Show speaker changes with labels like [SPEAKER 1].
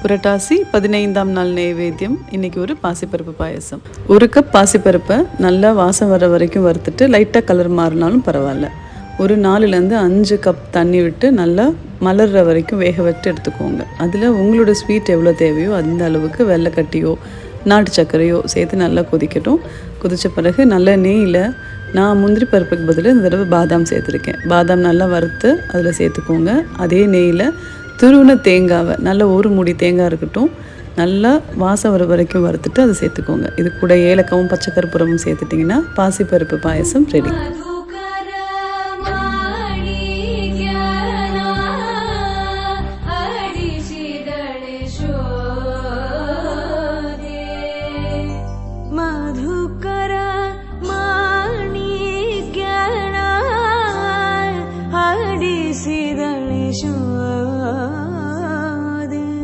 [SPEAKER 1] புரட்டாசி 15ஆம் நாள் நைவேத்தியம். இன்றைக்கி ஒரு பாசிப்பருப்பு பாயசம். ஒரு கப் பாசிப்பருப்பை நல்லா வாசம் வர வரைக்கும் வறுத்துட்டு லைட்டாக கலர் மாறினாலும் பரவாயில்ல. ஒரு 4லேருந்து 5 கப் தண்ணி விட்டு நல்லா மலர்ற வரைக்கும் வேக வச்சு எடுத்துக்கோங்க. அதில் உங்களோட ஸ்வீட் எவ்வளோ தேவையோ அந்த அளவுக்கு வெள்ளைக்கட்டியோ நாட்டு சர்க்கரையோ சேர்த்து நல்லா கொதிக்கட்டும். கொதித்த பிறகு நல்ல நெய்யில் நான் முந்திரி பருப்புக்கு பதில் இந்த தடவை பாதாம் சேர்த்துருக்கேன். பாதாம் நல்லா வறுத்து அதில் சேர்த்துக்கோங்க. அதே நெய்யில் துருவின தேங்காவை நல்லா ஒரு மூடி தேங்காய் இருக்கட்டும், நல்லா வாசம் வர வரைக்கும் வறுத்துட்டு அதை சேர்த்துக்கோங்க. இது கூட ஏலக்காவும் பச்சை கற்பூரமும் சேர்த்துட்டிங்கன்னா பாசிப்பருப்பு பாயசம் ரெடி.